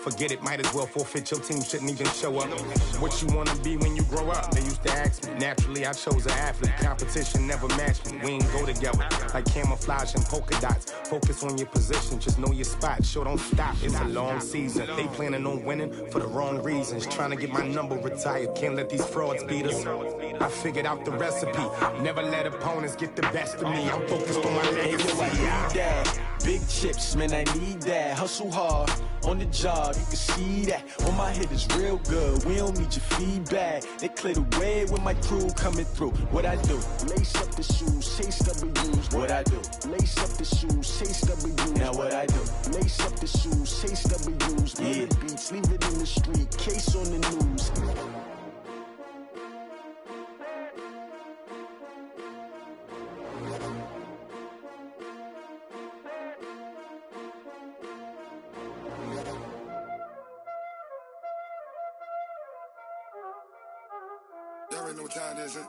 forget it, might as well forfeit. Your team shouldn't even show up. What you want to be when you grow up? They used to ask me. Naturally, I chose an athlete. Competition never matched me. We ain't go together like camouflage and polka dots. Focus on your position, just know your spot. Sure, don't stop. It's a long season. They planning on winning for the wrong reasons. Trying to get my number retired. Can't let these frauds beat us. I figured out the recipe. Never let opponents get the best of me. I'm focused on my legacy. Big chips, man, I need that. Hustle hard on the job, you can see that. On my head is real good. We don't need your feedback. They clear the way with my crew coming through. What I do? Lace up the shoes, chase W's. What I do? Lace up the shoes, chase W's. Now what I do? Lace up the shoes, chase W's. Yeah, beats, leave it in the street. Case on the news. Y'all already know what time it is, huh?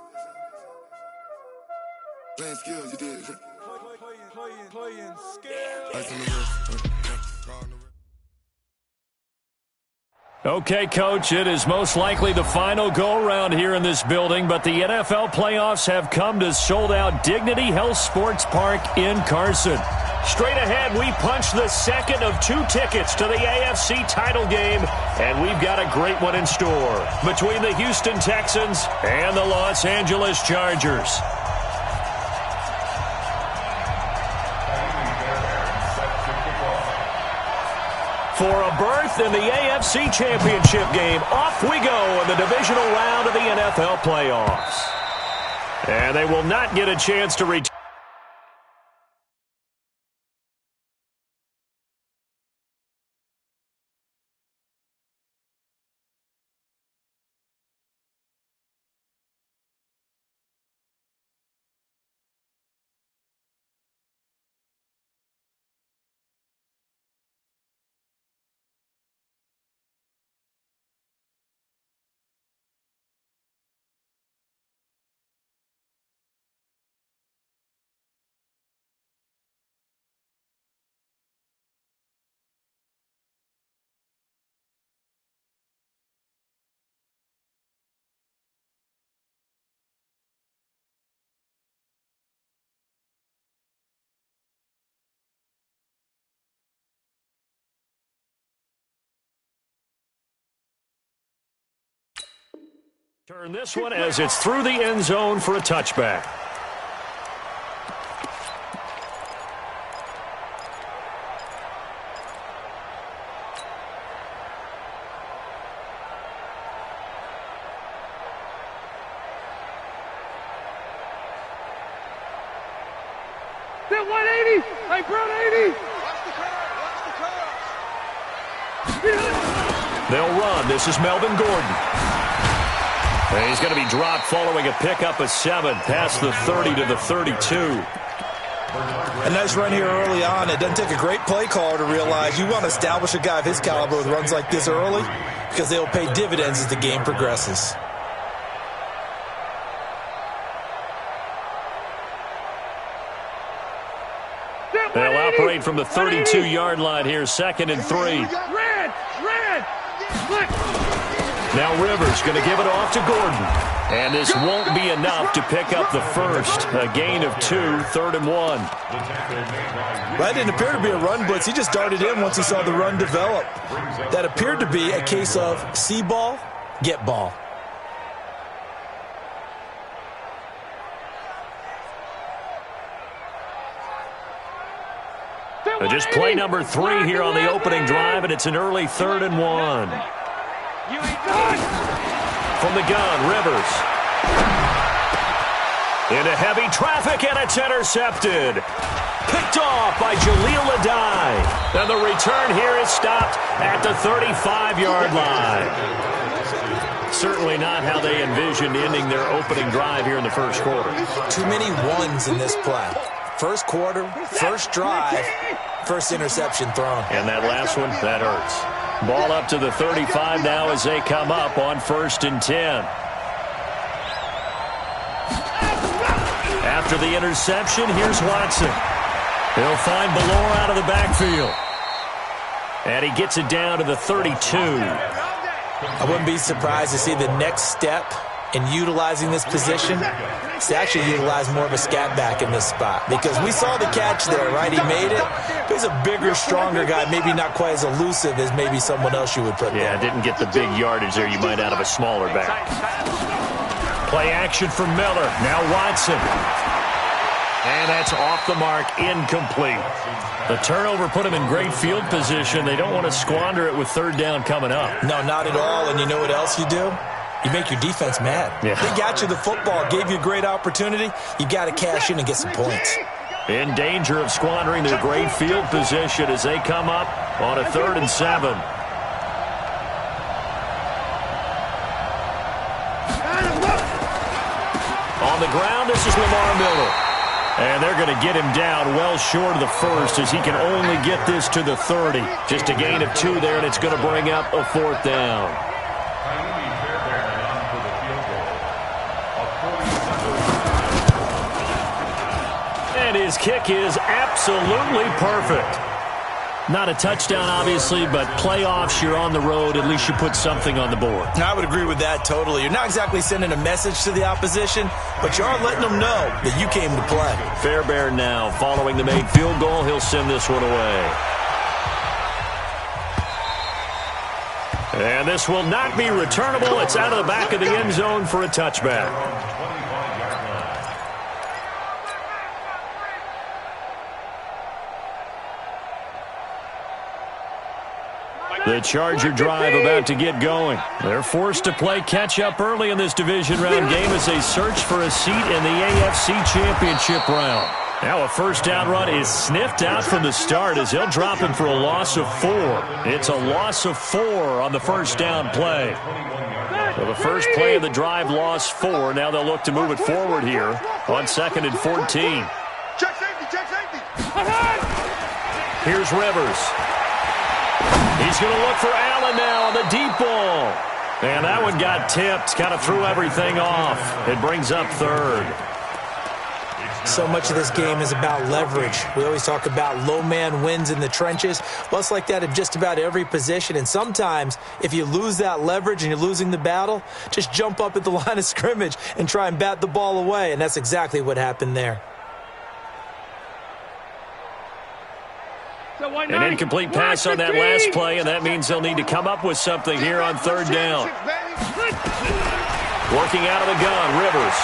Playing skills, you did, huh? Playing skills. Ice on the wrist, Okay, Coach, it is most likely the final go-around here in this building, but the NFL playoffs have come to sold-out Dignity Health Sports Park in Carson. Straight ahead, we punch the second of 2 tickets to the AFC title game, and we've got a great one in store between the Houston Texans and the Los Angeles Chargers. For a berth in the AFC Championship game, off we go in the divisional round of the NFL playoffs. And they will not get a chance to return. Turn this one as it's through the end zone for a touchback. That 180! Hey, Brown 80! They'll run. This is Melvin Gordon. And he's going to be dropped following a pickup of 7 past the 30 to the 32. A nice run here early on. It doesn't take a great play caller to realize you want to establish a guy of his caliber with runs like this early because they will pay dividends as the game progresses. They'll operate from the 32-yard line here, 2nd and 3. Red! Now Rivers going to give it off to Gordon. And this won't be enough to pick up the first. A gain of 2, 3rd and 1. That didn't appear to be a run blitz. He just darted in once he saw the run develop. That appeared to be a case of see ball, get ball. Just play number 3 here on the opening drive, and it's an early 3rd and 1. From the gun, Rivers. Into heavy traffic, and it's intercepted. Picked off by Jaleel Adai. And the return here is stopped at the 35-yard line. Certainly not how they envisioned ending their opening drive here in the first quarter. Too many ones in this play. First quarter, first drive, first interception thrown. And that last one, that hurts. Ball up to the 35 now as they come up on 1st and 10. After the interception, here's Watson. He'll find Ballore out of the backfield. And he gets it down to the 32. I wouldn't be surprised to see the next step in utilizing this position is to actually utilize more of a scat back in this spot. Because we saw the catch there, right? He made it. He's a bigger, stronger guy, maybe not quite as elusive as maybe someone else you would put there. Yeah, didn't get the big yardage there you might out of a smaller back. Play action for Miller. Now Watson. And that's off the mark, incomplete. The turnover put him in great field position. They don't want to squander it with third down coming up. No, not at all. And you know what else you do? You make your defense mad. Yeah. They got you the football, gave you a great opportunity. You got to cash in and get some points. In danger of squandering their great field position as they come up on a 3rd and 7. On the ground, this is Lamar Miller. And they're going to get him down well short of the first as he can only get this to the 30. Just a gain of 2 there, and it's going to bring up a 4th down. And his kick is absolutely perfect. Not a touchdown, obviously, but playoffs, you're on the road. At least you put something on the board. I would agree with that totally. You're not exactly sending a message to the opposition, but you are letting them know that you came to play. Fairbairn now, following the made field goal, he'll send this one away. And this will not be returnable. It's out of the back of the end zone for a touchback. The Charger drive about to get going. They're forced to play catch-up early in this division round game as they search for a seat in the AFC Championship round. Now a first down run is sniffed out from the start as they'll drop him for a loss of 4. It's a loss of 4 on the first down play. So the first play of the drive lost 4. Now they'll look to move it forward here on 2nd and 14. Check safety. Here's Rivers. He's going to look for Allen now on the deep ball. And that one got tipped, kind of threw everything off. It brings up 3rd. So much of this game is about leverage. We always talk about low man wins in the trenches. Well, it's like that in just about every position. And sometimes, if you lose that leverage and you're losing the battle, just jump up at the line of scrimmage and try and bat the ball away. And that's exactly what happened there. An incomplete pass on that last play, and that means they'll need to come up with something here on 3rd down. Working out of the gun, Rivers.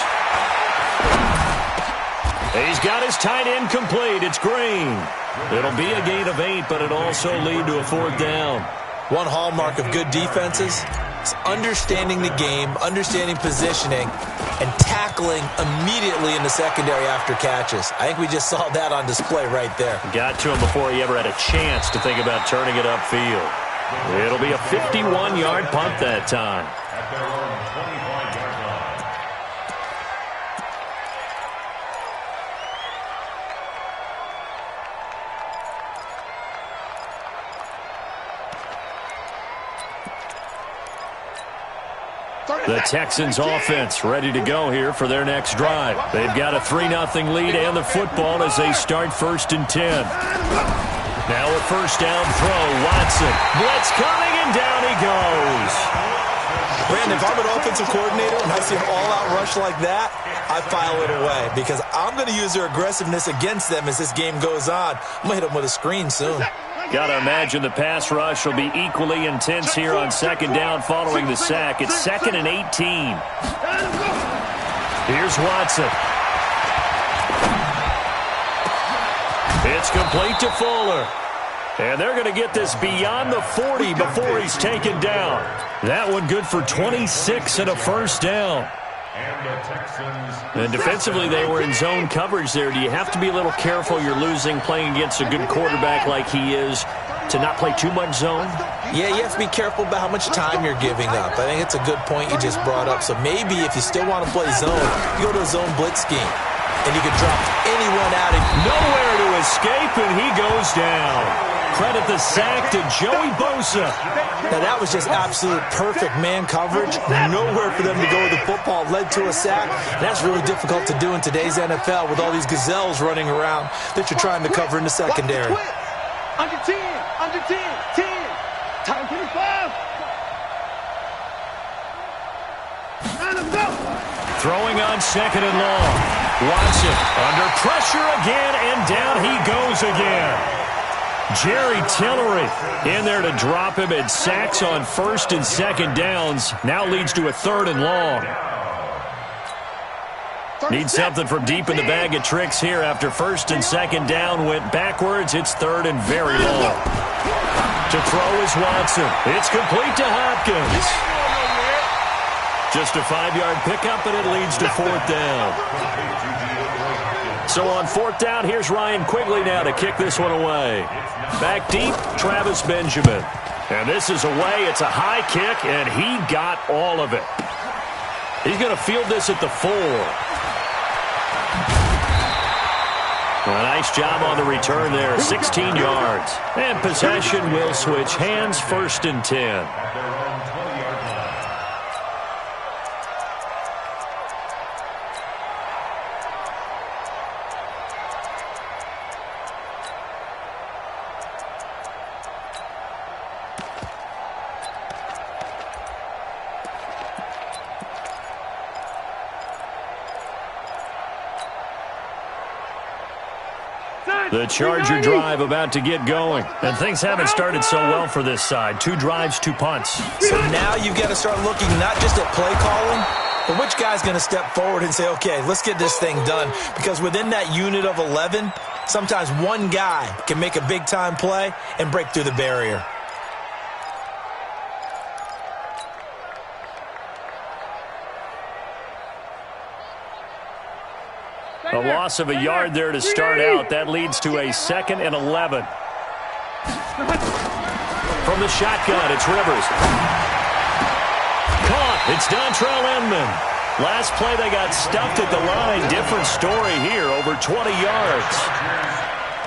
He's got his tight end complete. It's Green. It'll be a gain of 8, but it'll also lead to a 4th down. One hallmark of good defenses is understanding the game, understanding positioning, and tackling immediately in the secondary after catches. I think we just saw that on display right there. Got to him before he ever had a chance to think about turning it upfield. It'll be a 51-yard punt that time. The Texans offense ready to go here for their next drive. They've got a 3-0 lead and the football as they start 1st and 10. Now a first down throw. Watson. Blitz coming and down he goes. Brandon, if I'm an offensive coordinator and I see an all-out rush like that, I file it away because I'm going to use their aggressiveness against them as this game goes on. I'm going to hit them with a screen soon. Got to imagine the pass rush will be equally intense here on 2nd down following the sack. It's 2nd and 18. Here's Watson. It's complete to Fuller. And they're going to get this beyond the 40 before he's taken down. That one good for 26 and a first down. And defensively, they were in zone coverage there. Do you have to be a little careful you're losing playing against a good quarterback like he is to not play too much zone? Yeah, you have to be careful about how much time you're giving up. I think it's a good point you just brought up. So maybe if you still want to play zone, you go to a zone blitz scheme. And you can drop anyone out. Nowhere to escape, and he goes down. Credit the sack to Joey Bosa. Now, that was just absolute perfect man coverage. Nowhere for them to go with the football. Led to a sack. And that's really difficult to do in today's NFL with all these gazelles running around that you're trying to cover in the secondary. Under 10, under 10, 10. Time 25. And let's go. Throwing on second and long. Watson under pressure again, and down he goes again. Jerry Tillery in there to drop him, and sacks on first and second downs. Now leads to a third and long. Need something from deep in the bag of tricks here after first and second down went backwards. It's third and very long. To throw is Watson. It's complete to Hopkins. Just a 5-yard pickup, and it leads to fourth down. So on fourth down, here's Ryan Quigley now to kick this one away. Back deep, Travis Benjamin. And this is away. It's a high kick, and he got all of it. He's going to field this at the 4. A nice job on the return there, 16 yards. And possession will switch hands, first and 10. The Charger drive about to get going. And things haven't started so well for this side. 2 drives, 2 punts. So now you've got to start looking not just at play calling, but which guy's going to step forward and say, okay, let's get this thing done. Because within that unit of 11, sometimes one guy can make a big-time play and break through the barrier. A loss of a yard there to start out. That leads to a 2nd and 11. From the shotgun, it's Rivers. Caught. It's Dontrell Inman. Last play, they got stuffed at the line. Different story here, over 20 yards.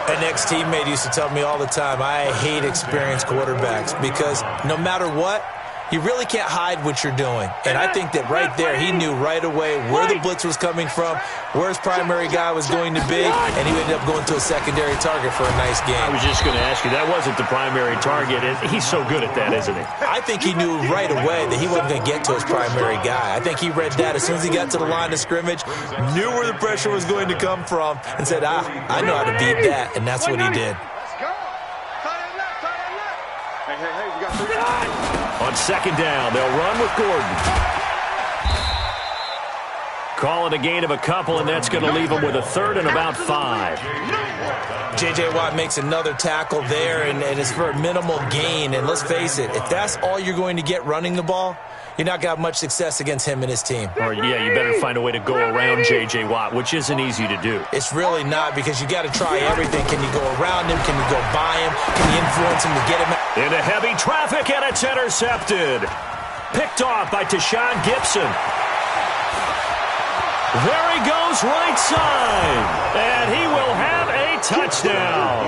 An ex-teammate used to tell me all the time, I hate experienced quarterbacks because no matter what, you really can't hide what you're doing. And I think that right there, he knew right away where the blitz was coming from, where his primary guy was going to be, and he ended up going to a secondary target for a nice game. I was just going to ask you, that wasn't the primary target, and he's so good at that, isn't he? I think he knew right away that he wasn't going to get to his primary guy. I think he read that as soon as he got to the line of scrimmage, knew where the pressure was going to come from, and said, I know how to beat that, and that's what he did. Let's go. Hey, we got 3. On second down, they'll run with Gordon. Call it a gain of a couple, and that's going to leave them with a third and about 5. J.J. Watt makes another tackle there, and it's for a minimal gain. And let's face it, if that's all you're going to get running the ball, you're not going to have much success against him and his team. Or, yeah, you better find a way to go around J.J. Watt, which isn't easy to do. It's really not, because you got to try everything. Can you go around him? Can you go by him? Can you influence him to get him out? Into heavy traffic, and it's intercepted. Picked off by Tashawn Gibson. There he goes, right side. And he will have a touchdown.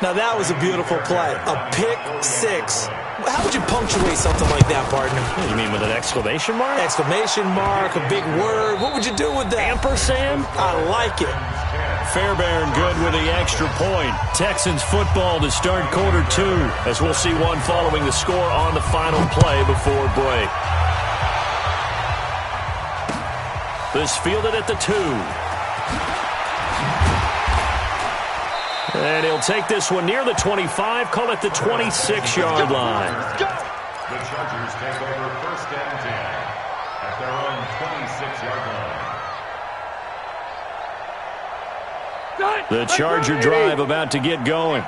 Now, that was a beautiful play. A pick 6. How would you punctuate something like that, partner? You mean with an exclamation mark? Exclamation mark, a big word. What would you do with that? Ampersand? I like it. Fairbairn good with the extra point. Texans football to start quarter 2, as we'll see one following the score on the final play before break. This fielded at the 2. And he'll take this one near the 25, call it the 26-yard line. The Chargers take over first and 10 at their own 26-yard line. The Charger drive about to get going.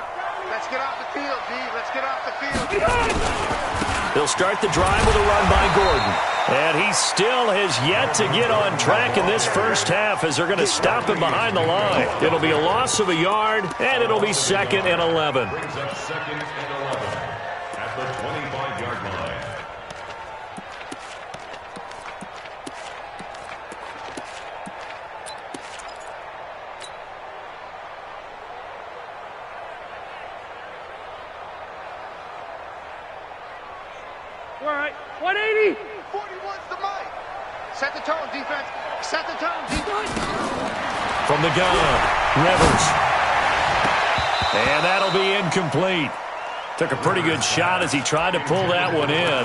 Let's get off the field, D. Let's get off the field. They'll start the drive with a run by Gordon. And he still has yet to get on track in this first half, as they're going to stop him behind the line. It'll be a loss of a yard, and it'll be 2nd and 11. Brings up 2nd and 11 at the 25-yard line. All right, 180. 41's the mic. Set the tone, defense. Set the tone, defense. From the gun, Rivers. And that'll be incomplete. Took a pretty good shot as he tried to pull that one in.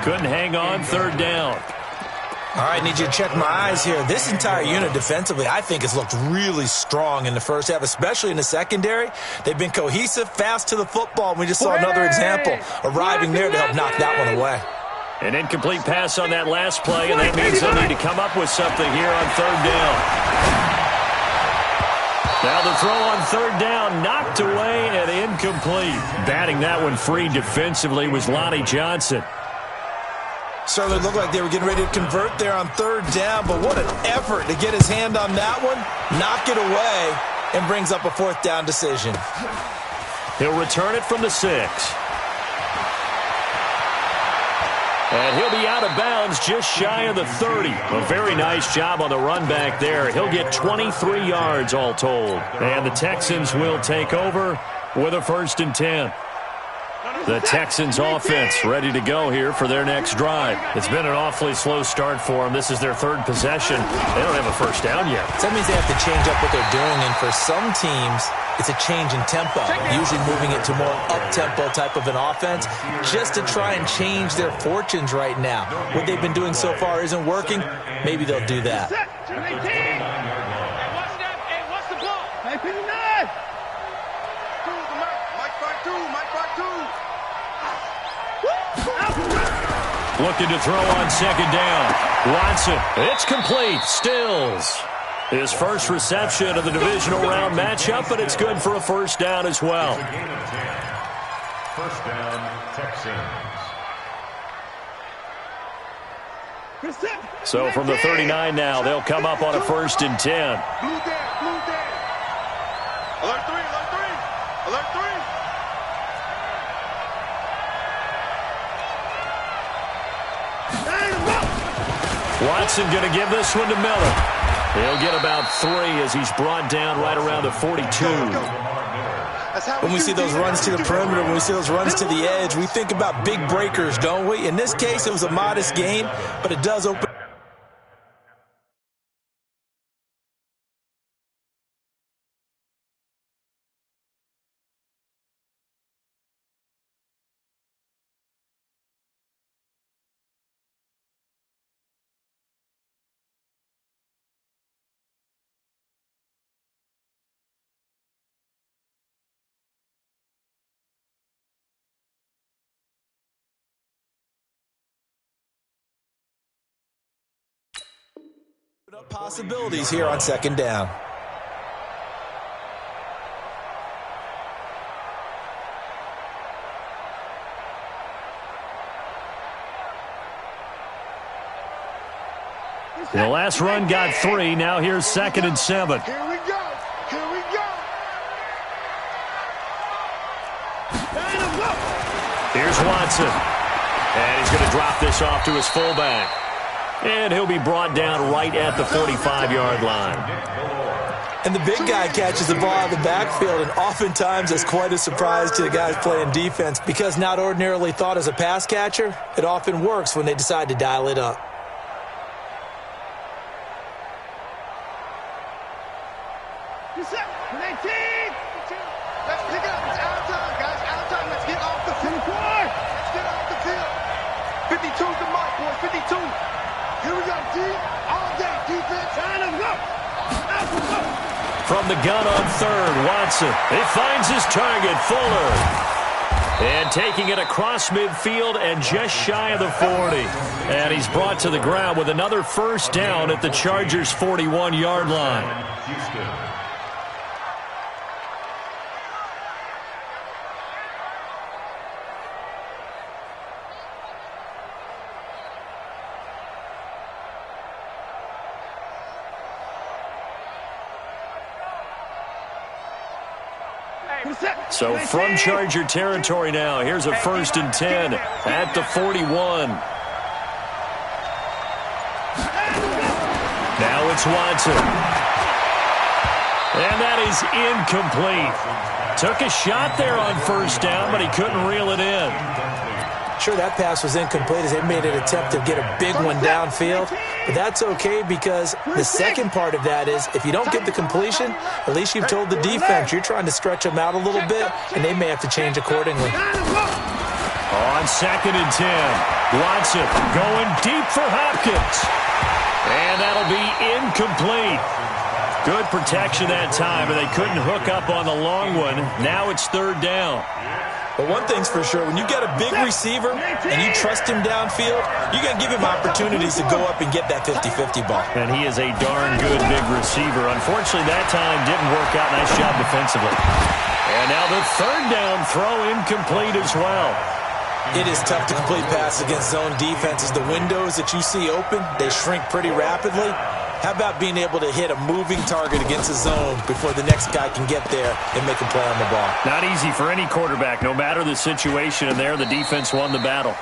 Couldn't hang on, third down. All right, need you to check my eyes here. This entire unit defensively, I think, has looked really strong in the first half, especially in the secondary. They've been cohesive, fast to the football, and we just saw another example arriving there to help knock that one away. An incomplete pass on that last play, and that means they'll need to come up with something here on third down. Now the throw on third down, knocked away and incomplete. Batting that one free defensively was Lonnie Johnson. Certainly looked like they were getting ready to convert there on third down, but what an effort to get his hand on that one, knock it away, and brings up a fourth down decision. He'll return it from the 6. And he'll be out of bounds just shy of the 30. A very nice job on the run back there. He'll get 23 yards all told. And the Texans will take over with a 1st and 10. The Texans offense ready to go here for their next drive. It's been an awfully slow start for them. This is their 3rd possession. They don't have a first down yet. So that means they have to change up what they're doing, and for some teams, it's a change in tempo, usually moving it to more up-tempo type of an offense just to try and change their fortunes right now. What they've been doing so far isn't working. Maybe they'll do that. Looking to throw on 2nd down. Watson, it's complete. Stills. His first reception of the divisional round matchup, but it's good for a 1st down as well. First down, Texans. So from the 39 now, they'll come up on a 1st and 10. Alert 3, alert 3, alert 3. Watson going to give this one to Miller. He'll get about 3 as he's brought down right around the 42. When we see those runs to the perimeter, when we see those runs to the edge, we think about big breakers, don't we? In this case, it was a modest gain, but it does open. Possibilities here on 2nd down. The last run got 3. Now here's 2nd and 7. Here we go. Here we go. Here's Watson. And he's going to drop this off to his fullback. And he'll be brought down right at the 45-yard line. And the big guy catches the ball out of the backfield, and oftentimes it's quite a surprise to the guys playing defense because not ordinarily thought as a pass catcher, it often works when they decide to dial it up. Let's pick it up. It's out of time, guys. Out of time. Let's get off the field. Let's get off the field. 52's the mark, boys. 52. Here we go, D. All day, defense. Time to go. From the gun on 3rd, Watson. He finds his target, Fuller. And taking it across midfield and just shy of the 40. And he's brought to the ground with another 1st down at the Chargers' 41-yard line. Houston. So from Charger territory now, here's a 1st and 10 at the 41. Now it's Watson. And that is incomplete. Took a shot there on 1st down, but he couldn't reel it in. Sure, that pass was incomplete as they made an attempt to get a big one downfield. But that's okay because the second part of that is if you don't get the completion, at least you've told the defense you're trying to stretch them out a little bit, and they may have to change accordingly. On 2nd and 10, Watson going deep for Hopkins. And that'll be incomplete. Good protection that time, but they couldn't hook up on the long one. Now it's 3rd down. But one thing's for sure, when you got a big receiver and you trust him downfield, you're going to give him opportunities to go up and get that 50-50 ball. And he is a darn good big receiver. Unfortunately, that time didn't work out. Nice job defensively. And now the 3rd down throw incomplete as well. It is tough to complete passes against zone defenses. The windows that you see open, they shrink pretty rapidly. How about being able to hit a moving target against a zone before the next guy can get there and make a play on the ball? Not easy for any quarterback, no matter the situation. And there, the defense won the battle.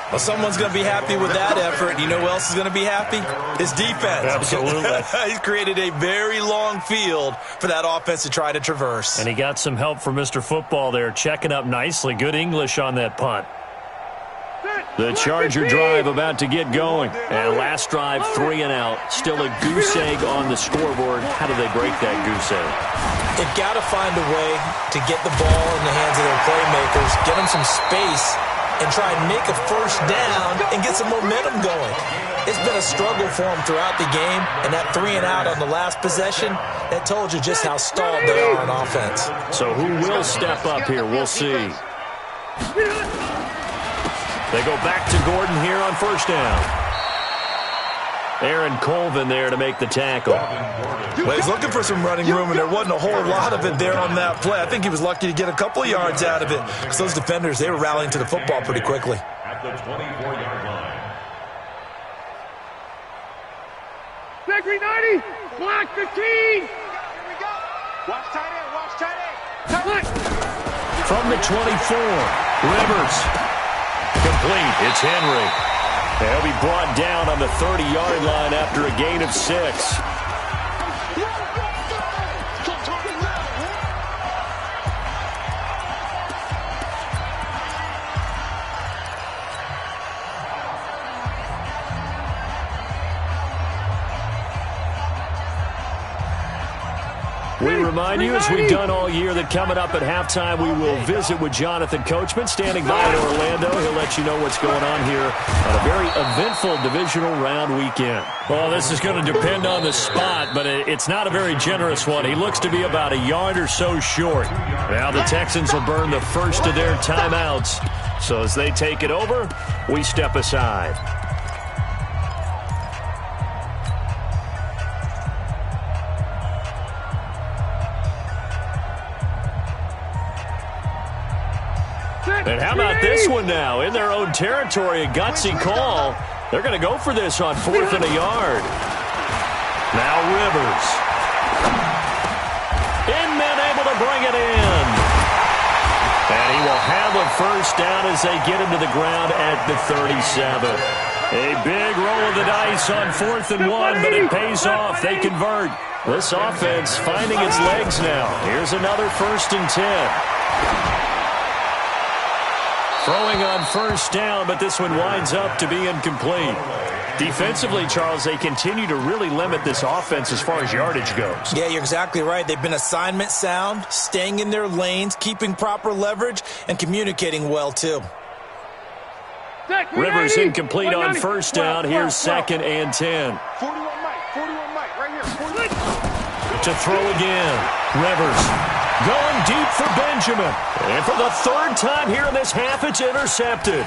Well, someone's going to be happy with that effort. You know who else is going to be happy? His defense. Absolutely. He's created a very long field for that offense to try to traverse. And he got some help from Mr. Football there, checking up nicely. Good English on that punt. The Charger drive about to get going. And last drive, 3 and out. Still a goose egg on the scoreboard. How do they break that goose egg? They've got to find a way to get the ball in the hands of their playmakers, get them some space, and try and make a first down and get some momentum going. It's been a struggle for them throughout the game, and that 3 and out on the last possession, that told you just how stalled they are on offense. So who will step up here? We'll see. They go back to Gordon here on 1st down. Aaron Colvin there to make the tackle. Well, he's looking for some running room, and there wasn't a whole lot of it there on that play. I think he was lucky to get a couple of yards out of it because those defenders, they were rallying to the football pretty quickly. At the 24-yard line. Victory 90, block 15. Here we go. Watch tight end, watch tight end. From the 24, Rivers. Complete. It's Henry. He'll be brought down on the 30-yard line after a gain of 6. We remind you, as we've done all year, that coming up at halftime, we will visit with Jonathan Coachman, standing by in Orlando. He'll let you know what's going on here on a very eventful divisional round weekend. Well, this is going to depend on the spot, but it's not a very generous one. He looks to be about a yard or so short. Now the Texans will burn the first of their timeouts. So as they take it over, we step aside. And how about this one now? In their own territory, a gutsy call. They're going to go for this on 4th and a yard. Now Rivers. Inman able to bring it in. And he will have a first down as they get him to the ground at the 37. A big roll of the dice on 4th and 1, but it pays off. They convert. This offense finding its legs now. Here's another 1st and 10. Throwing on 1st down, but this one winds up to be incomplete. Defensively, Charles, they continue to really limit this offense as far as yardage goes. Yeah, you're exactly right. They've been assignment sound, staying in their lanes, keeping proper leverage, and communicating well, too. Rivers incomplete on 1st down. Here's 2nd and 10. 41 Mike, right here. To throw again. Rivers. Going deep for Benjamin. And for the 3rd time here in this half, it's intercepted.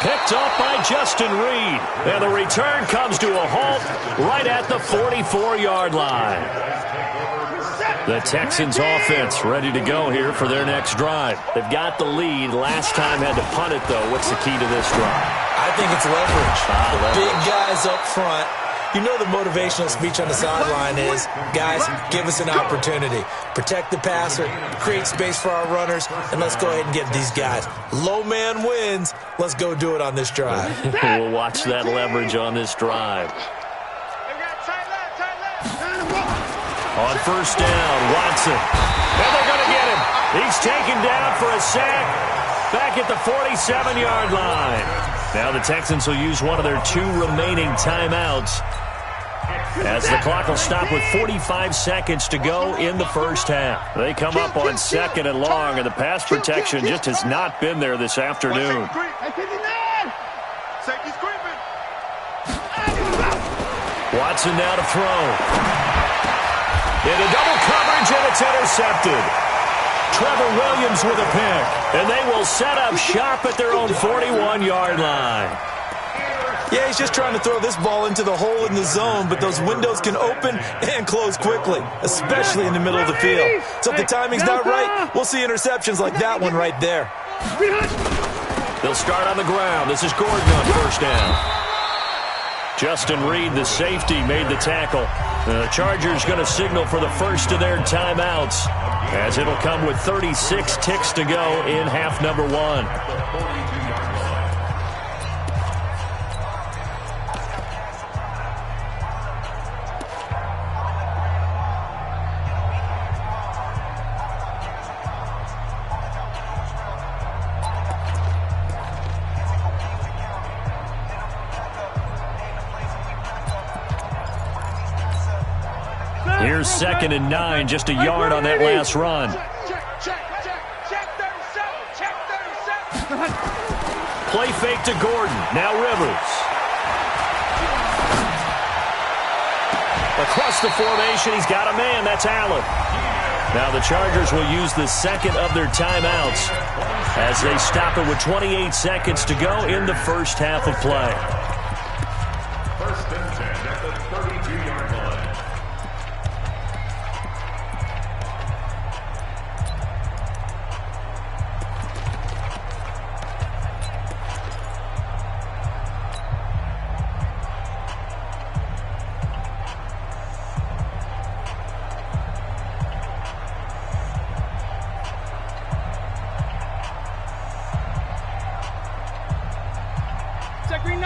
Picked up by Justin Reed. And the return comes to a halt right at the 44-yard line. The Texans offense ready to go here for their next drive. They've got the lead. Last time had to punt it, though. What's the key to this drive? I think it's leverage. Big guys up front. You know the motivational speech on the sideline is, guys, give us an opportunity. Protect the passer, create space for our runners, and let's go ahead and get these guys. Low man wins. Let's go do it on this drive. We'll watch that leverage on this drive. On 1st down, Watson. And they're going to get him. He's taken down for a sack back at the 47-yard line. Now the Texans will use one of their 2 remaining timeouts, as the clock will stop with 45 seconds to go in the first half. They come up on 2nd and long, and the pass protection just has not been there this afternoon. Watson now to throw. Into double coverage, and it's intercepted. Trevor Williams with a pick, and they will set up shop at their own 41-yard line. Yeah, he's just trying to throw this ball into the hole in the zone, but those windows can open and close quickly, especially in the middle of the field. So if the timing's not right, we'll see interceptions like that one right there. They'll start on the ground. This is Gordon on first down. Justin Reed, the safety, made the tackle. The Chargers going to signal for the first of their timeouts, as it'll come with 36 ticks to go in half number 1. Here's 2nd and 9, just a yard on that last run. Play fake to Gordon. Now Rivers. Across the formation, he's got a man. That's Allen. Now the Chargers will use the 2nd of their timeouts as they stop it with 28 seconds to go in the first half of play. 1st and 10 at the 32-yard line.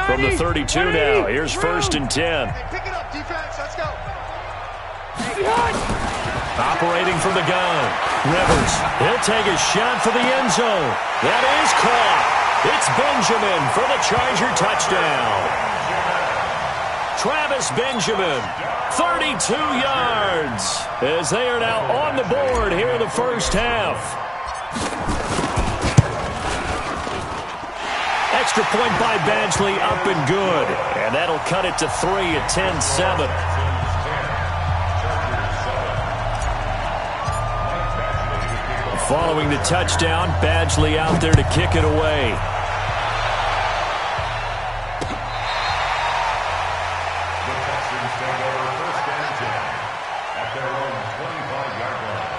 From the 32 now, here's 1st and 10. Pick it up, defense. Let's go. Operating from the gun. Rivers, he'll take a shot for the end zone. That is caught. It's Benjamin for the Charger touchdown. Travis Benjamin, 32 yards, as they are now on the board here in the first half. Extra point by Badgley, up and good. And that'll cut it to 3 at 10-7. Following the touchdown, Badgley out there to kick it away. The Texans take over 1st and 10 at their own 25-yard line.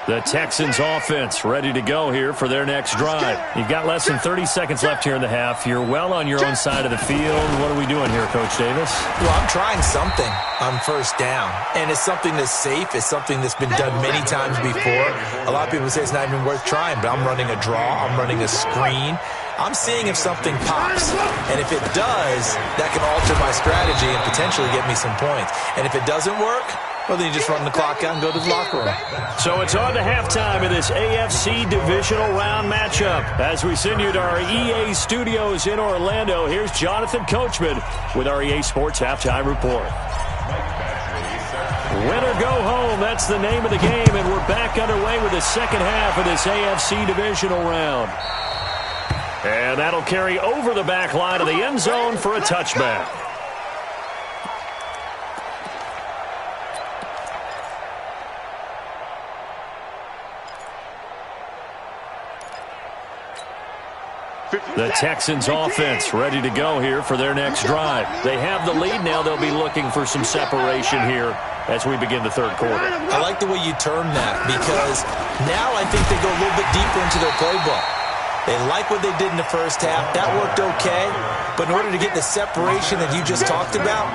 The Texans offense ready to go here for their next drive. You've got less than 30 seconds left here in the half. You're well on your own side of the field. What are we doing here, Coach Davis? Well, I'm trying something on first down, and it's something that's safe. It's something that's been done many times before. A lot of people say it's not even worth trying, but I'm running a draw. I'm running a screen. I'm seeing if something pops, and if it does, that can alter my strategy and potentially get me some points. And if it doesn't work, well, then you just run the clock out and go to the locker room. So it's on to halftime in this AFC divisional round matchup. As we send you to our EA studios in Orlando, here's Jonathan Coachman with our EA Sports Halftime Report. Win or go home, that's the name of the game, and we're back underway with the second half of this AFC divisional round. And that'll carry over the back line of the end zone for a touchback. The Texans offense ready to go here for their next drive. They have the lead now. They'll be looking for some separation here as we begin the third quarter. I like the way you term that, because now I think they go a little bit deeper into their playbook. They like what they did in the first half. That worked okay. But in order to get the separation that you just talked about,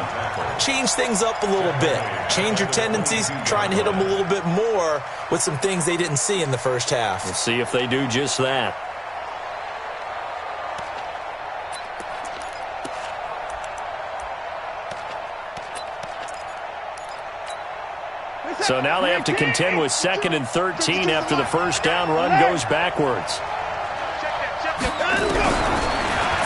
change things up a little bit. Change your tendencies. Try and hit them a little bit more with some things they didn't see in the first half. We'll see if they do just that. So now they have to contend with 2nd and 13 after the first down run goes backwards.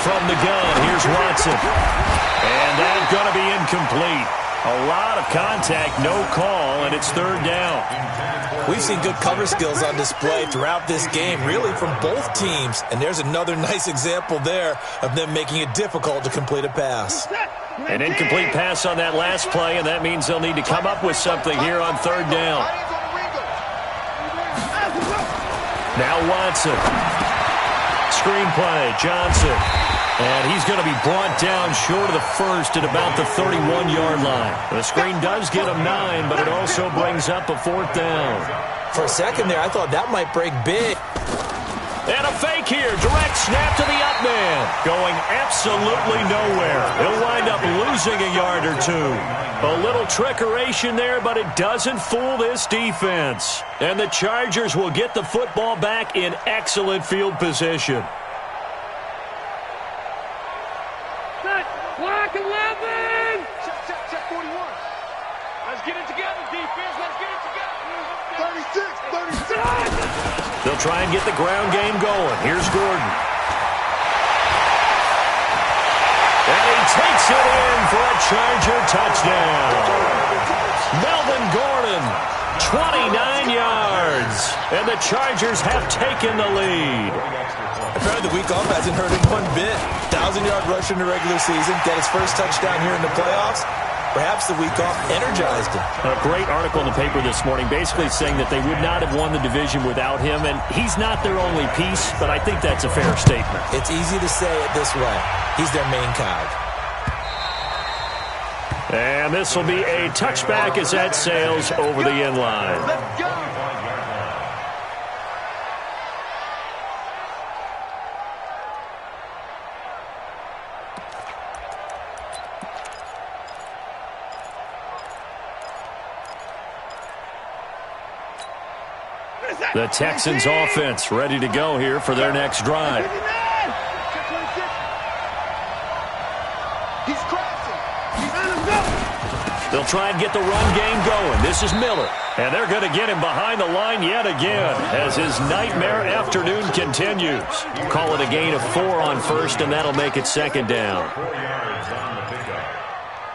From the gun, here's Watson. And that's going to be incomplete. A lot of contact, no call, and it's 3rd down. We've seen good cover skills on display throughout this game, really from both teams. And there's another nice example there of them making it difficult to complete a pass. An incomplete pass on that last play, and that means they'll need to come up with something here on 3rd down. Now Watson. Screenplay, Johnson. And he's going to be brought down short of the first at about the 31-yard line. The screen does get him 9, but it also brings up a 4th down. For a second there, I thought that might break big. And a fake here. Direct snap to the up man. Going absolutely nowhere. He'll wind up losing a yard or 2. A little trickeration there, but it doesn't fool this defense. And the Chargers will get the football back in excellent field position. Black 11! Check 41. Let's get it together, defense. Let's get it together. 36. They'll try and get the ground game going. Here's Gordon. And he takes it in for a Charger touchdown. Melvin Gordon, 29 yards. And the Chargers have taken the lead. Apparently the week off hasn't hurt him one bit. 1,000-yard rush in the regular season. Got his first touchdown here in the playoffs. Perhaps the week off energized him. A great article in the paper this morning basically saying that they would not have won the division without him, and he's not their only piece, but I think that's a fair statement. It's easy to say it this way. He's their main cog. And this will be a touchback as that sails over the end line. Let's go! The Texans offense ready to go here for their next drive. He's crashing. They'll try and get the run game going. This is Miller. And they're going to get him behind the line yet again as his nightmare afternoon continues. Call it a gain of 4 on first, and that'll make it 2nd down. 4 yards on the pickup.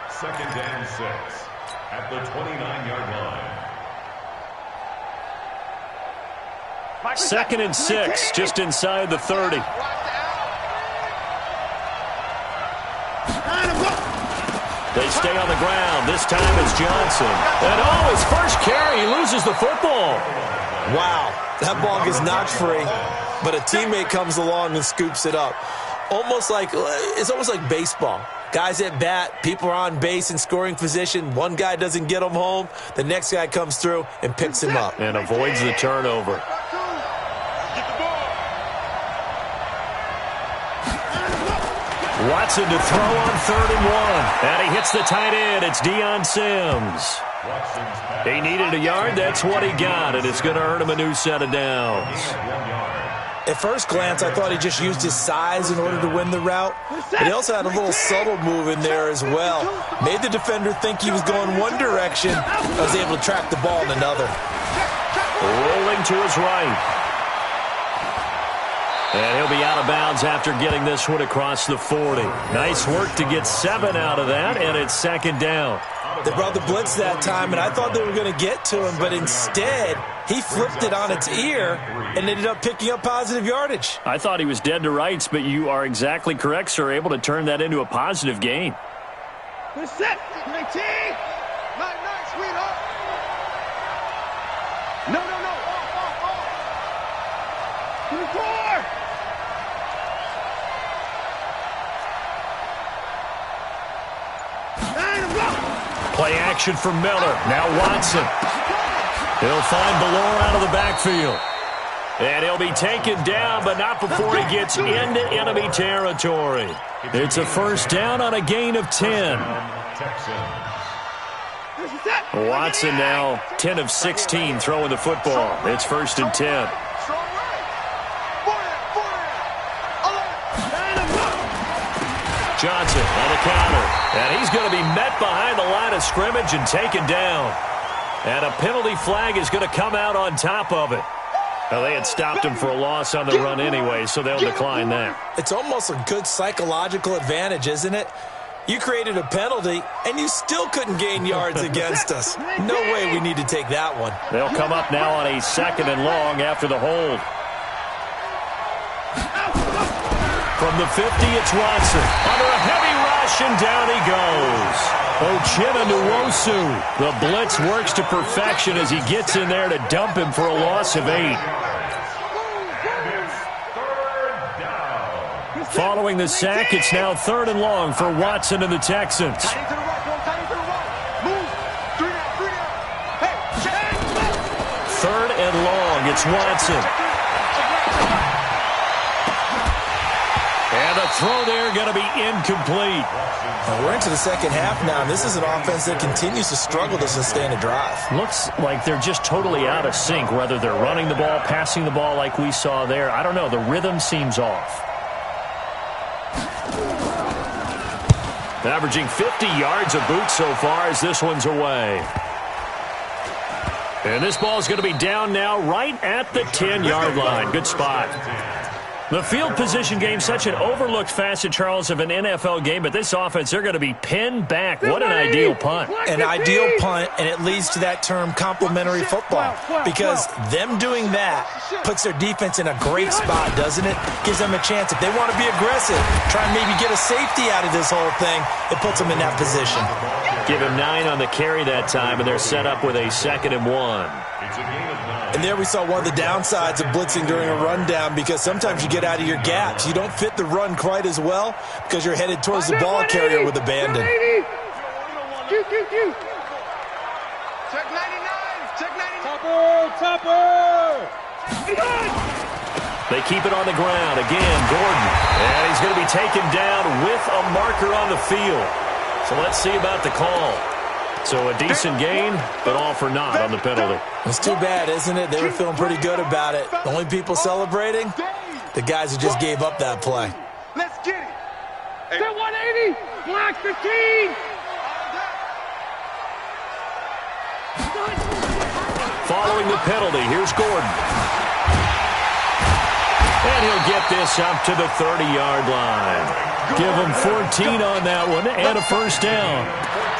2nd and 6 at the 29-yard line. 2nd and 6, just inside the 30. They stay on the ground. This time it's Johnson. And his first carry, he loses the football. Wow, that ball gets knocked free, but a teammate comes along and scoops it up. It's almost like baseball. Guys at bat, people are on base in scoring position. One guy doesn't get him home. The next guy comes through and picks him up. And avoids the turnover. Watson to throw on 3rd and 1. And he hits the tight end. It's Deion Sims. He needed a yard. That's what he got. And it's going to earn him a new set of downs. At first glance, I thought he just used his size in order to win the route. But he also had a little subtle move in there as well. Made the defender think he was going one direction. Was able to track the ball in another. Rolling to his right. And he'll be out of bounds after getting this one across the 40. Nice work to get 7 out of that, and it's 2nd down. They brought the blitz that time, and I thought they were going to get to him, but instead, he flipped it on its ear and ended up picking up positive yardage. I thought he was dead to rights, but you are exactly correct, sir, able to turn that into a positive gain. Good set. 19. Nice, sweetheart. No. Off. 24. Play action for Miller. Now Watson. He'll find Ballore out of the backfield. And he'll be taken down, but not before he gets into enemy territory. It's a first down on a gain of 10. Watson now 10 of 16 throwing the football. It's 1st and 10. Johnson on the counter. And he's going to be met behind the line of scrimmage and taken down. And a penalty flag is going to come out on top of it. Well, they had stopped him for a loss on the run anyway, so they'll decline that. It's almost a good psychological advantage, isn't it? You created a penalty, and you still couldn't gain yards against us. No way we need to take that one. They'll come up now on a 2nd and long after the hold. From the 50, it's Watson. Under a heavy rush, and down he goes. Jenopoly. The blitz works to perfection as he gets in there to dump him for a loss of 8. Following the sack, it's now 3rd and long for Watson and the Texans. 3rd and long, it's Watson. And the throw there going to be incomplete. Well, we're into the second half now, and this is an offense that continues to struggle to sustain a drive. Looks like they're just totally out of sync, whether they're running the ball, passing the ball like we saw there. I don't know. The rhythm seems off. Averaging 50 yards a boot so far as this one's away. And this ball's going to be down now right at the 10-yard line. Good spot. The field position game, such an overlooked facet, Charles, of an NFL game, but this offense, they're going to be pinned back. What an ideal punt. An ideal punt, and it leads to that term complementary football, because them doing that puts their defense in a great spot, doesn't it? Gives them a chance. If they want to be aggressive, try and maybe get a safety out of this whole thing, it puts them in that position. Give him 9 on the carry that time, and they're set up with a 2nd and 1. And there we saw one of the downsides of blitzing during a rundown, because sometimes you get out of your gaps. You don't fit the run quite as well because you're headed towards the ball carrier with abandon. Check 99. Check 99. Topper. They keep it on the ground. Again, Gordon. And he's going to be taken down with a marker on the field. So let's see about the call. So a decent gain, but all for naught on the penalty. It's too bad, isn't it? They were feeling pretty good about it. The only people celebrating, the guys who just gave up that play. Let's get it. Hey. 180. Block 15. Following the penalty, here's Gordon. And he'll get this up to the 30-yard line. Give him 14 on that one and a first down.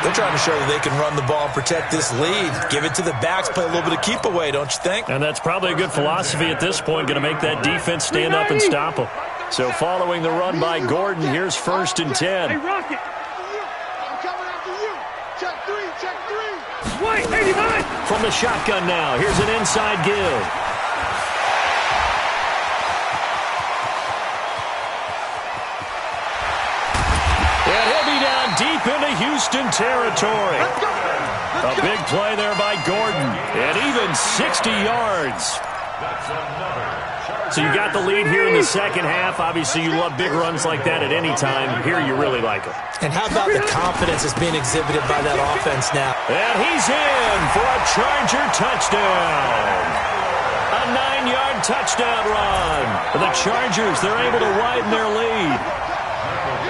They're trying to show that they can run the ball and protect this lead. Give it to the backs, play a little bit of keep away, don't you think? And that's probably a good philosophy at this point, going to make that defense stand up and stop them. So following the run by Gordon, here's 1st and 10. Hey, Rocket. I'm coming after you. Check 3. Check 3. White, 89. From the shotgun now, here's an inside give. And he'll be down deep into Houston territory. A big play there by Gordon. And even 60 yards. So you got the lead here in the second half. Obviously, you love big runs like that at any time. Here, you really like them. And how about the confidence that's being exhibited by that offense now? And he's in for a Charger touchdown. A 9-yard touchdown run. The Chargers, they're able to widen their lead.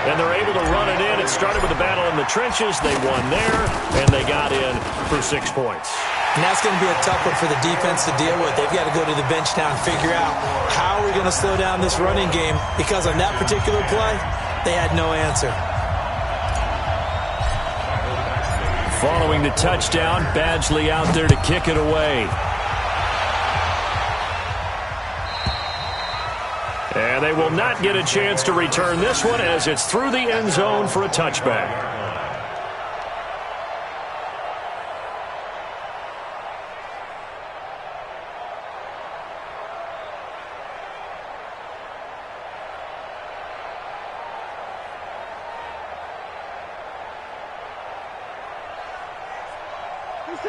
And they're able to run it in. It started with a battle in the trenches. They won there, and they got in for 6 points. And that's going to be a tough one for the defense to deal with. They've got to go to the bench now and figure out how are we going to slow down this running game, because on that particular play, they had no answer. Following the touchdown, Badgley out there to kick it away. And they will not get a chance to return this one as it's through the end zone for a touchback.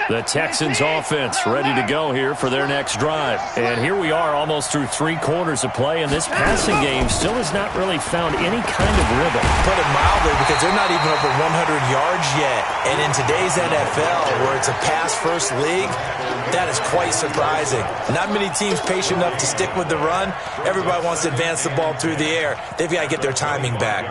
The Texans offense ready to go here for their next drive. And here we are almost through 3 quarters of play, and this passing game still has not really found any kind of rhythm. Put it mildly, because they're not even over 100 yards yet. And in today's NFL, where it's a pass-first league, that is quite surprising. Not many teams patient enough to stick with the run. Everybody wants to advance the ball through the air. They've got to get their timing back.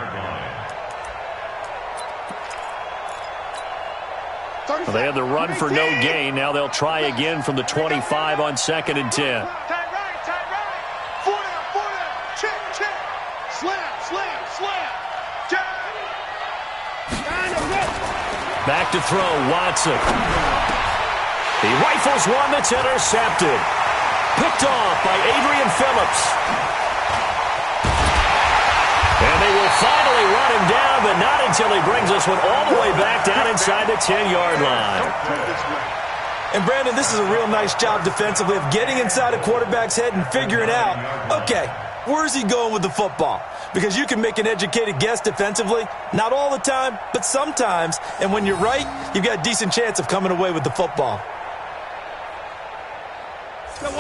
Well, they had the run for no gain. Now they'll try again from the 25 on 2nd and 10. Back to throw, Watson. He rifles one that's intercepted. Picked off by Adrian Phillips. And they will finally run him down, but not until he brings this one all the way back down inside the 10-yard line. And, Brandon, this is a real nice job defensively of getting inside a quarterback's head and figuring out, okay, where's he going with the football? Because you can make an educated guess defensively. Not all the time, but sometimes. And when you're right, you've got a decent chance of coming away with the football.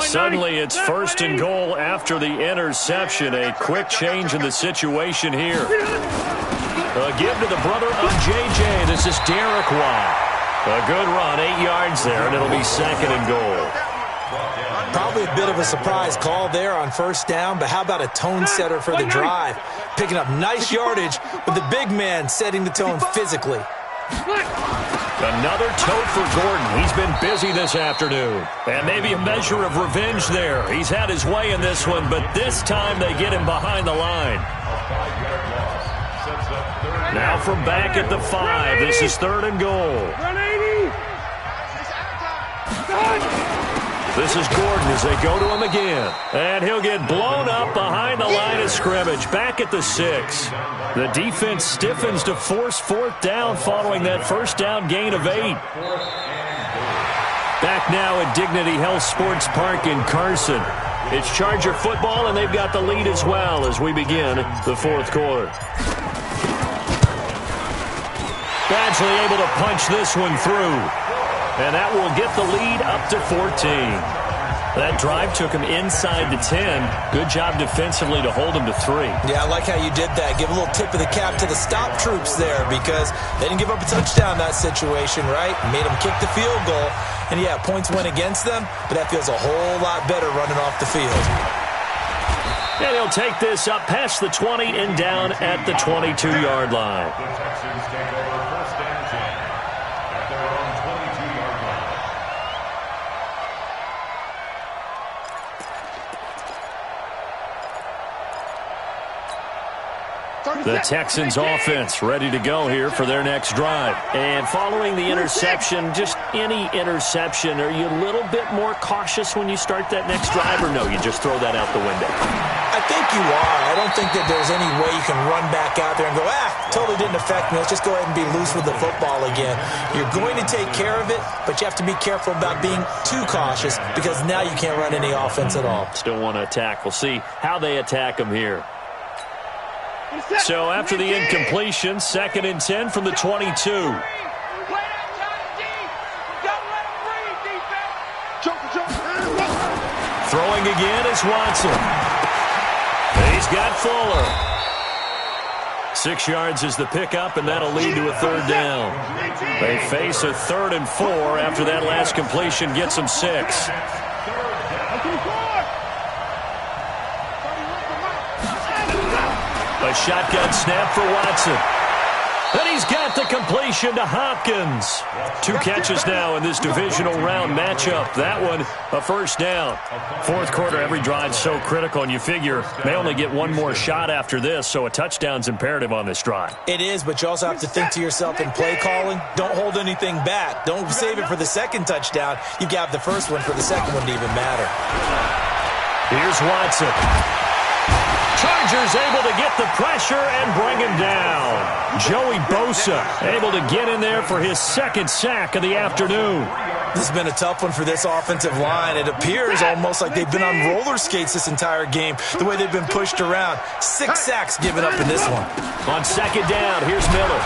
Suddenly it's 1st and goal after the interception. A quick change in the situation here. A give to the brother of J.J. This is Derek Watt. A good run, 8 yards there, and it'll be 2nd and goal. Probably a bit of a surprise call there on 1st down, but how about a tone setter for the drive? Picking up nice yardage with the big man setting the tone physically. Another tote for Gordon. He's been busy this afternoon. And maybe a measure of revenge there. He's had his way in this one, but this time they get him behind the line. Now from back at the 5, this is 3rd and goal. This is Gordon as they go to him again. And he'll get blown up behind the line of scrimmage. Back at the 6. The defense stiffens to force 4th down following that 1st down gain of 8. Back now at Dignity Health Sports Park in Carson. It's Charger football, and they've got the lead as well as we begin the 4th quarter. Badgley able to punch this one through. And that will get the lead up to 14. That drive took him inside the 10. Good job defensively to hold him to 3. Yeah, I like how you did that. Give a little tip of the cap to the stop troops there because they didn't give up a touchdown in that situation, right? Made them kick the field goal. And, yeah, points went against them, but that feels a whole lot better running off the field. And he'll take this up past the 20 and down at the 22-yard line. The Texans take over 1st and 10 at their own 22-yard line. The Texans offense ready to go here for their next drive. And following the interception, just any interception, are you a little bit more cautious when you start that next drive, or no, you just throw that out the window? I think you are. I don't think that there's any way you can run back out there and go, totally didn't affect me. Let's just go ahead and be loose with the football again. You're going to take care of it, but you have to be careful about being too cautious because now you can't run any offense at all. Still want to attack. We'll see how they attack them here. So after the incompletion, 2nd and 10 from the 22. Throwing again is Watson. He's got Fuller. 6 yards is the pickup, and that'll lead to a 3rd down. They face a 3rd and 4 after that last completion gets them 6. A shotgun snap for Watson. And he's got the completion to Hopkins. 2 catches now in this divisional round matchup. That one, a 1st down. 4th quarter, every drive so critical, and you figure they only get one more shot after this, so a touchdown's imperative on this drive. It is, but you also have to think to yourself in play calling, don't hold anything back. Don't save it for the 2nd touchdown. You got the 1st one for the 2nd one to even matter. Here's Watson. Chargers able to get the pressure and bring him down. Joey Bosa able to get in there for his 2nd sack of the afternoon. This has been a tough one for this offensive line. It appears almost like they've been on roller skates this entire game, the way they've been pushed around. 6 sacks given up in this one. On 2nd down, here's Miller.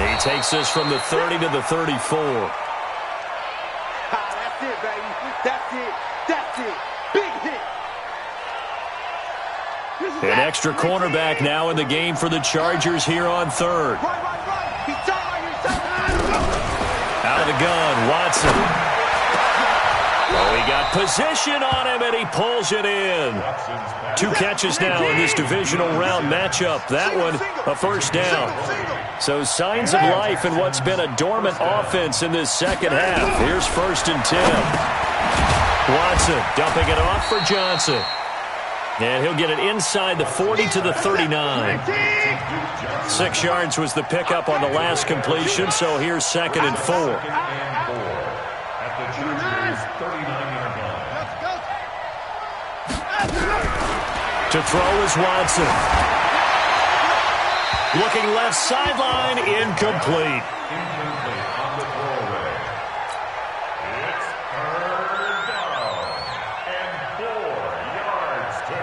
He takes this from the 30 to the 34. That's it, baby. That's it. That's it. Big hit. An extra cornerback now in the game for the Chargers here on 3rd. Out of the gun, Watson. Oh, he got position on him, and he pulls it in. 2 catches now in this divisional round matchup. That one, a first down. So signs of life in what's been a dormant offense in this second half. Here's 1st and 10. Watson dumping it off for Johnson. And he'll get it inside the 40 to the 39. 6 yards was the pickup on the last completion, so here's 2nd and 4. At the Chargers' 39-yard line. To throw is Watson. Looking left sideline, incomplete. Incomplete on the throwaway. It's 3rd down and 4 yards to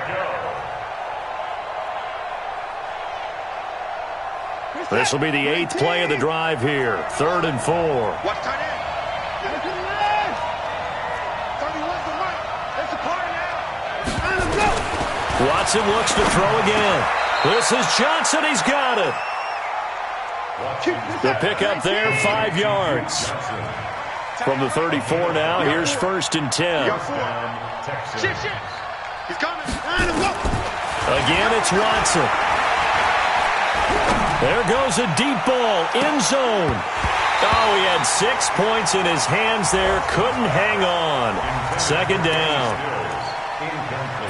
go. This will be the 8th play of the drive here. 3rd and 4. Watch tight end. 31's the right. It's a party now. Watson looks to throw again. This is Johnson. He's got it. The pickup there, 5 yards. From the 34 now, here's 1st and 10. He's coming. Again, it's Watson. There goes a deep ball, end zone. Oh, he had 6 points in his hands there. Couldn't hang on. 2nd down.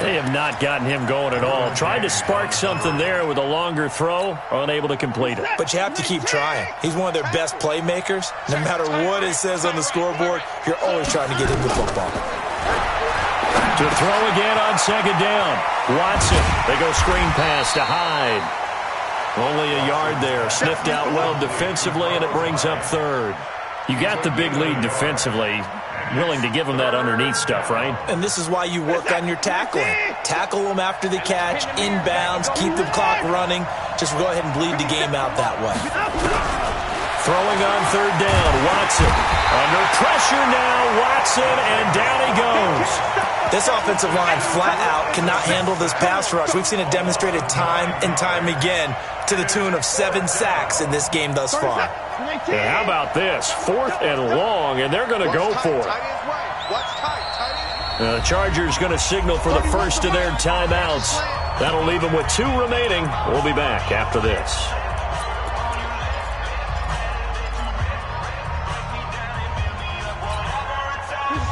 They have not gotten him going at all. Tried to spark something there with a longer throw, unable to complete it. But you have to keep trying. He's one of their best playmakers. No matter what it says on the scoreboard, you're always trying to get him the football. To throw again on 2nd down. Watson. They go screen pass to Hyde. Only a yard there. Sniffed out well defensively, and it brings up 3rd. You got the big lead defensively. Willing to give them that underneath stuff, right? And this is why you work on your tackling. Tackle them after the catch, inbounds, keep the clock running. Just go ahead and bleed the game out that way. Throwing on 3rd down, Watson. Under pressure now, Watson, and down he goes. This offensive line flat out cannot handle this pass rush. We've seen it demonstrated time and time again to the tune of 7 sacks in this game thus far. And how about this? 4th and long, and they're going to go for it. The Chargers going to signal for the first of their timeouts. That'll leave them with 2 remaining. We'll be back after this.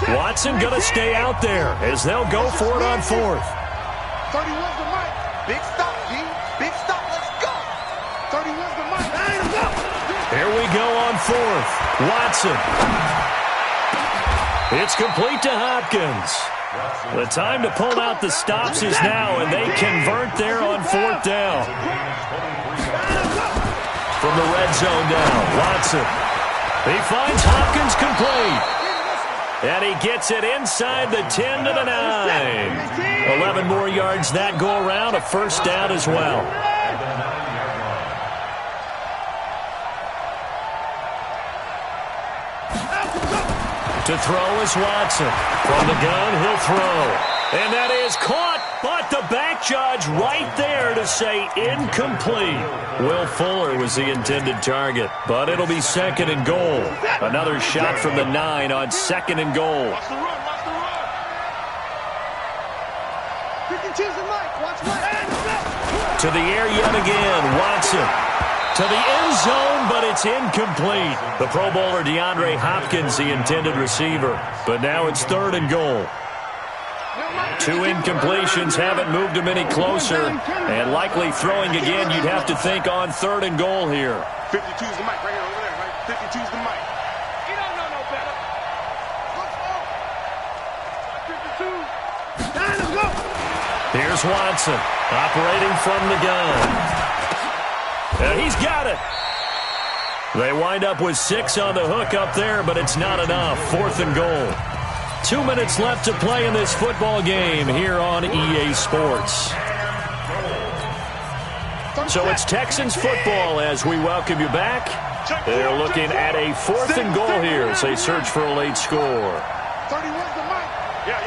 Watson going to stay out there as they'll go for it on 4th. 31's the mic. Big stop, G. Big stop. Let's go. 31's the mic. Here we go on 4th. Watson. It's complete to Hopkins. The time to pull out the stops is now, and they convert there on 4th down. From the red zone now, Watson. He finds Hopkins complete. And he gets it inside the 10 to the 9. 11 more yards that go around, a first down as well. To throw is Watson. From the gun, he'll throw. And that is caught, but the back judge right there to say incomplete. Will Fuller was the intended target, but it'll be 2nd and goal. Another shot from the 9 on 2nd and goal. To the air yet again, Watson. To the end zone, but it's incomplete. The Pro Bowler DeAndre Hopkins, the intended receiver. But now it's 3rd and goal. 2 incompletions haven't moved him any closer. And likely throwing again, you'd have to think on 3rd and goal here. 52's the mic right here over there, right? 52's the mic. You don't know no better. Let's go. Here's Watson, operating from the gun. And he's got it. They wind up with 6 on the hook up there, but it's not enough. 4th and goal. 2 minutes left to play in this football game here on EA Sports. So it's Texans football as we welcome you back. They're looking at a 4th and goal here as they search for a late score. 31's the mic. Yeah.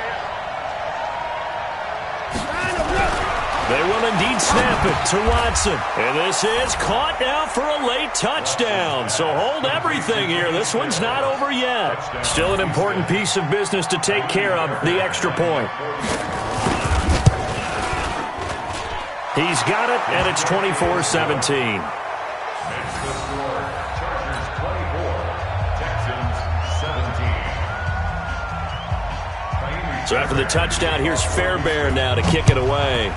They will indeed snap it to Watson. And this is caught now for a late touchdown. So hold everything here. This one's not over yet. Still an important piece of business to take care of, the extra point. He's got it, and it's 24-17. So after the touchdown, here's Fairbairn now to kick it away.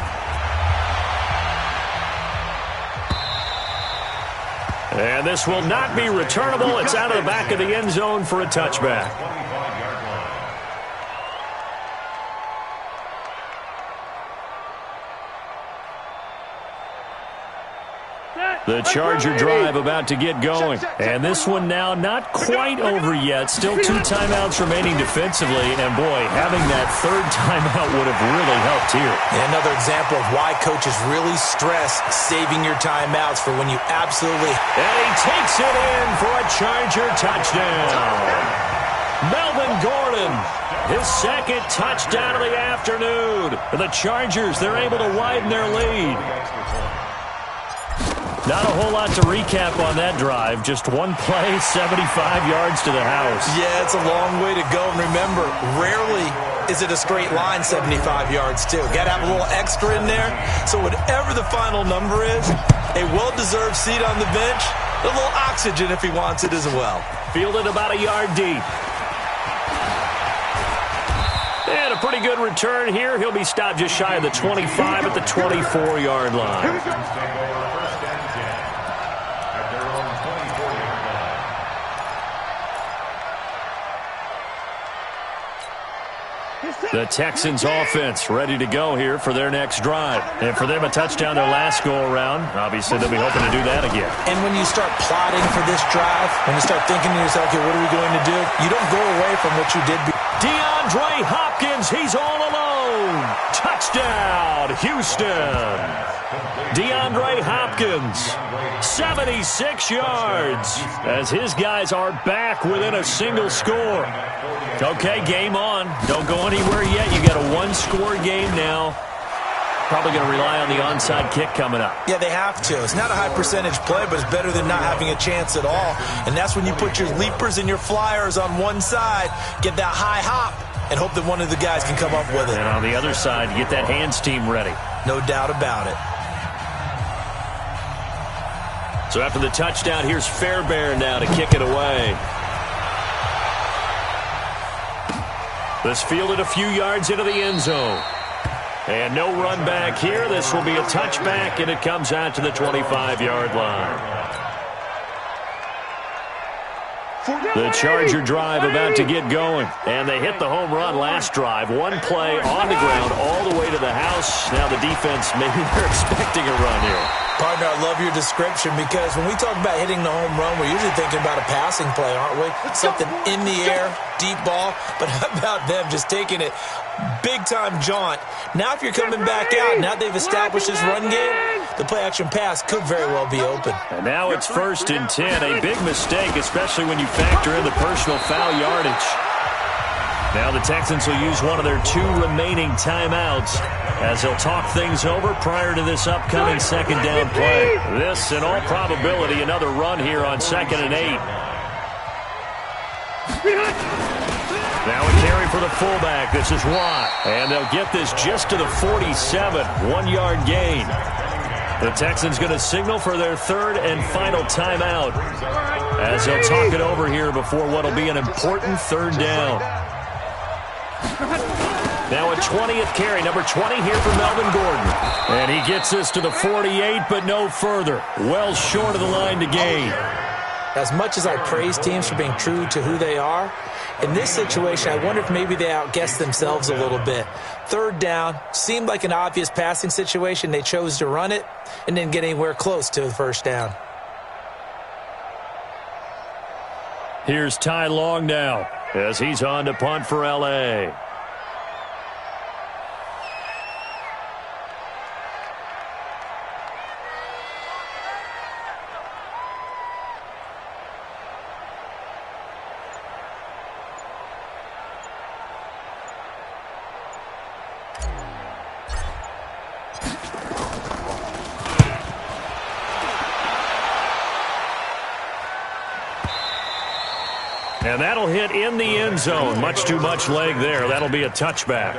And this will not be returnable. It's out of the back of the end zone for a touchback. The Charger drive about to get going. And this one now not quite over yet. Still 2 timeouts remaining defensively. And, boy, having that third timeout would have really helped here. And another example of why coaches really stress saving your timeouts for when you absolutely... And he takes it in for a Charger touchdown. Melvin Gordon, his second touchdown of the afternoon. The Chargers, they're able to widen their lead. Not a whole lot to recap on that drive. Just one play, 75 yards to the house. Yeah, it's a long way to go. And remember, rarely is it a straight line 75 yards, too. Got to have a little extra in there. So whatever the final number is, a well-deserved seat on the bench, a little oxygen if he wants it as well. Fielded about a yard deep. And a pretty good return here. He'll be stopped just shy of the 25 at the 24-yard line. The Texans offense ready to go here for their next drive. And for them, a touchdown their last go-around. Obviously, they'll be hoping to do that again. And when you start plotting for this drive, when you start thinking to yourself, okay, what are we going to do? You don't go away from what you did. DeAndre Hopkins, he's all alone. Touchdown, Houston. DeAndre Hopkins, 76 yards, as his guys are back within a single score. Okay, game on. Don't go anywhere yet. You got a one-score game now. Probably going to rely on the onside kick coming up. Yeah, they have to. It's not a high-percentage play, but it's better than not having a chance at all. And that's when you put your leapers and your flyers on one side, get that high hop, and hope that one of the guys can come up with it. And on the other side, get that hands team ready. No doubt about it. So after the touchdown, here's Fairbairn now to kick it away. This fielded a few yards into the end zone. And no run back here. This will be a touchback, and it comes out to the 25-yard line. The Charger drive about to get going. And they hit the home run last drive. One play on the ground all the way to the house. Now the defense, maybe they're expecting a run here. Partner, I love your description because when we talk about hitting the home run, we're usually thinking about a passing play, aren't we? Something in the air, deep ball. But how about them just taking it big-time jaunt? Now if you're coming back out, now they've established this run game, the play-action pass could very well be open. And now it's 1st and 10. A big mistake, especially when you factor in the personal foul yardage. Now the Texans will use one of their 2 remaining timeouts as they'll talk things over prior to this upcoming second down play. This, in all probability, another run here on 2nd and 8. Now a carry for the fullback. This is Watt. And they'll get this just to the 47. 1-yard gain. The Texans going to signal for their 3rd and final timeout as they'll talk it over here before what will be an important 3rd down. Now a 20th carry, number 20 here for Melvin Gordon. And he gets this to the 48, but no further. Well short of the line to gain. As much as I praise teams for being true to who they are, in this situation, I wonder if maybe they outguessed themselves a little bit. 3rd down, seemed like an obvious passing situation. They chose to run it and didn't get anywhere close to the 1st down. Here's Ty Long now as he's on to punt for L.A. And that'll hit in the end zone. Much too much leg there. That'll be a touchback.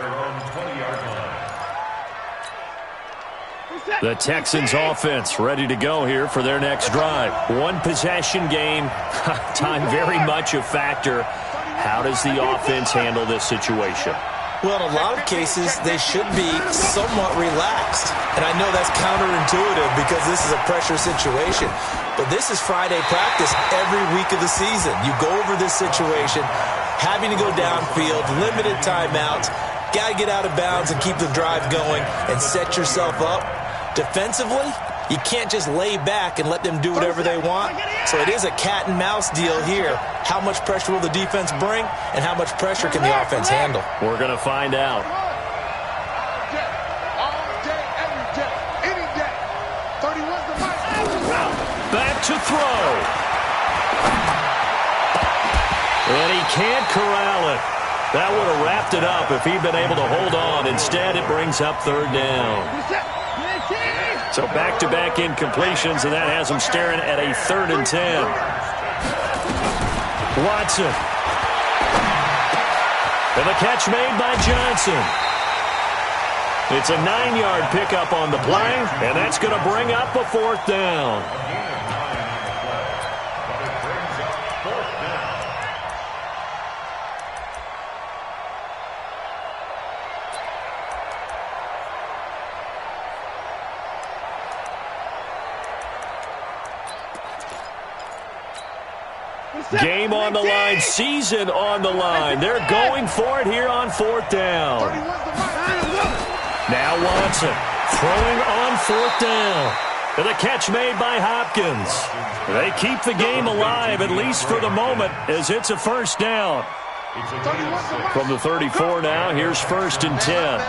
The Texans offense ready to go here for their next drive. One possession game. Time very much a factor. How does the offense handle this situation? Well, in a lot of cases, they should be somewhat relaxed. And I know that's counterintuitive because this is a pressure situation. But this is Friday practice every week of the season. You go over this situation, having to go downfield, limited timeouts, got to get out of bounds and keep the drive going and set yourself up. Defensively, you can't just lay back and let them do whatever they want. So it is a cat and mouse deal here. How much pressure will the defense bring, and how much pressure can the offense handle? We're going to find out. Back to throw. And he can't corral it. That would have wrapped it up if he'd been able to hold on. Instead, it brings up third down. So back-to-back incompletions, and that has him staring at a 3rd and 10. Watson. And the catch made by Johnson. It's a 9-yard pickup on the play, and that's going to bring up a 4th down. Game on the line, season on the line. They're going for it here on 4th down. Now Watson throwing on 4th down. And the catch made by Hopkins. They keep the game alive, at least for the moment, as it's a 1st down. From the 34 now, here's 1st and 10.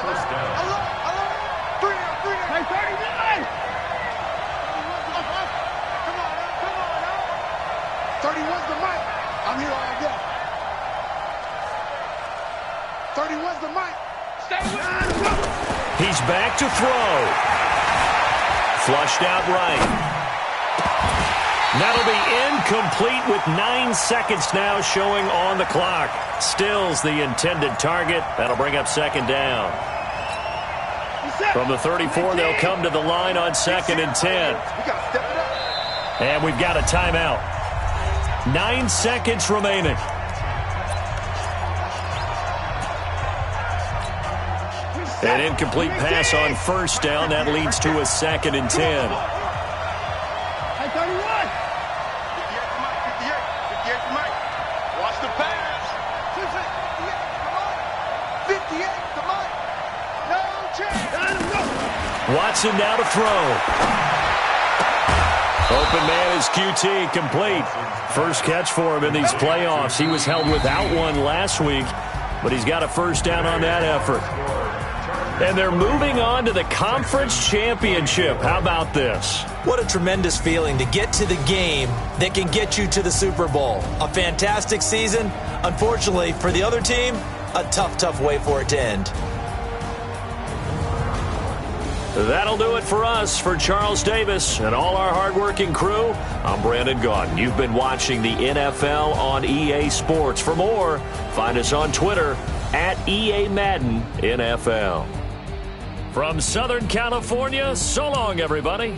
He's back to throw. Flushed out right. That'll be incomplete with 9 seconds now showing on the clock. Still's the intended target. That'll bring up 2nd down. From the 34, they'll come to the line on 2nd and 10. And we've got a timeout. 9 seconds remaining. An incomplete pass on 1st down. That leads to a 2nd and 10. Watch the pass. 58, come on. No chance. Watson now to throw. Open man is QT, complete. First catch for him in these playoffs. He was held without one last week, but he's got a 1st down on that effort. And they're moving on to the conference championship. How about this? What a tremendous feeling to get to the game that can get you to the Super Bowl. A fantastic season. Unfortunately, for the other team, a tough way for it to end. That'll do it for us. For Charles Davis and all our hardworking crew, I'm Brandon Gaudin. You've been watching the NFL on EA Sports. For more, find us on Twitter at EA Madden NFL. From Southern California, so long, everybody.